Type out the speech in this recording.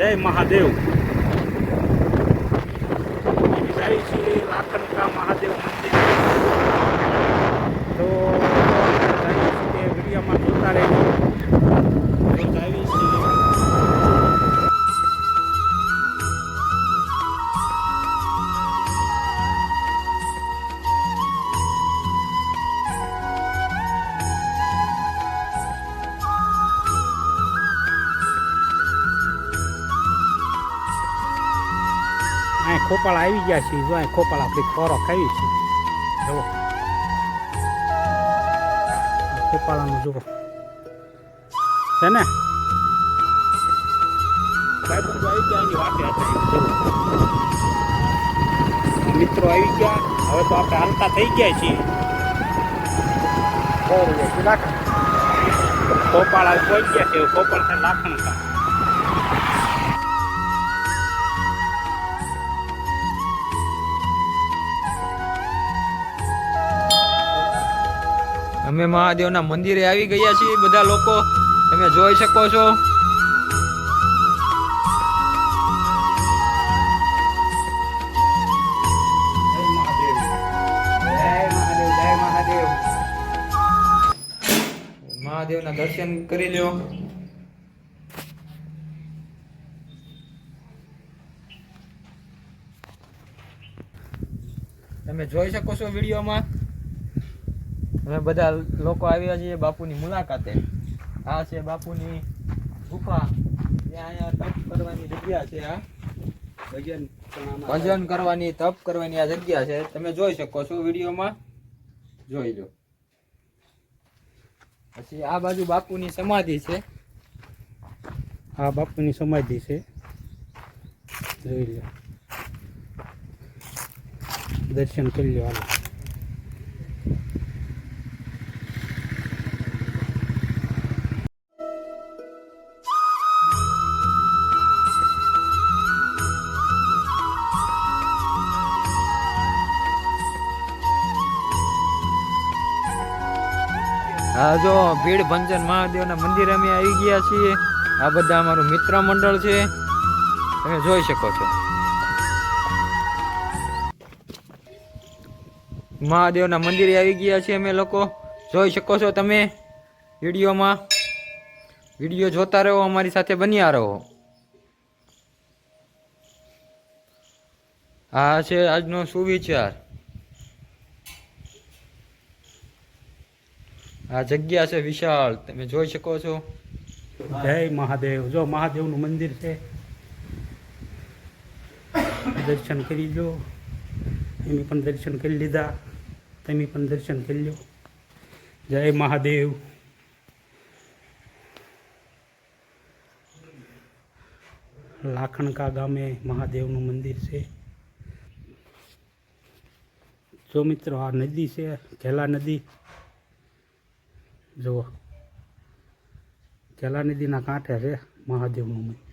જય મહાદેવ. જય શ્રી લાખનકા મહાદેવ મંદિર. તો વિડીયોમાં જોતા રહેજો. જય શ્રી ખોપાળા આવી ગયા છીએ. જો ખોપાળા આપણી ખોરો ખાવી છે. જુઓ ખોપાળાનું જુઓ છે ને. મિત્રો આવી ગયા. હવે તો આપણે હાલતા થઈ ગયા છીએ. ખોપાળા પહોંચી ગયા છે. ખોપાળા લાખણકા. અમે મહાદેવના મંદિરે આવી ગયા છીએ. બધા લોકો તમે જોઈ શકો છો. મહાદેવના દર્શન કરી લ્યો. તમે જોઈ શકો છો વિડીયોમાં. અમે બધા લોકો આવ્યા છીએ બાપુની મુલાકાતે. આ છે બાપુની ગુફા. ત્યાં અહીંયા તપ કરવાની જગ્યા છે. આ ભજન કરવાની, તપ કરવાની આ જગ્યા છે. તમે જોઈ શકો છો વિડીયોમાં. જોઈ લો. પછી આ બાજુ બાપુની સમાધિ છે. આ બાપુની સમાધિ છે. જોઈ લો. દર્શન કરી લો. હાલો. આ જો ભીડ ભંજન મહાદેવના મંદિરે અમે આવી ગયા છીએ. આ બધા અમારું મિત્ર મંડળ છે. તમે જોઈ શકો છો. મહાદેવના મંદિરે આવી ગયા છીએ અમે લોકો. જોઈ શકો છો તમે વિડીયોમાં. વિડીયો જોતા રહો, અમારી સાથે બન્યા રહો. આ છે આજનો સુવિચાર. આ જગ્યા છે વિશાળ. તમે જોઈ શકો છો. જય મહાદેવ. જો મહાદેવનું મંદિર છે. દર્શન કરી લો. એમ પણ દર્શન કરી લીધા. તમે પણ દર્શન કરી લો. જય મહાદેવ. લાખણકા ગામે મહાદેવનું મંદિર છે. જો મિત્રો આ નદી છે, ઘેલા નદી. જુઓ ઘેલા નદીના કાંઠે છે મહાદેવનું મંદિર.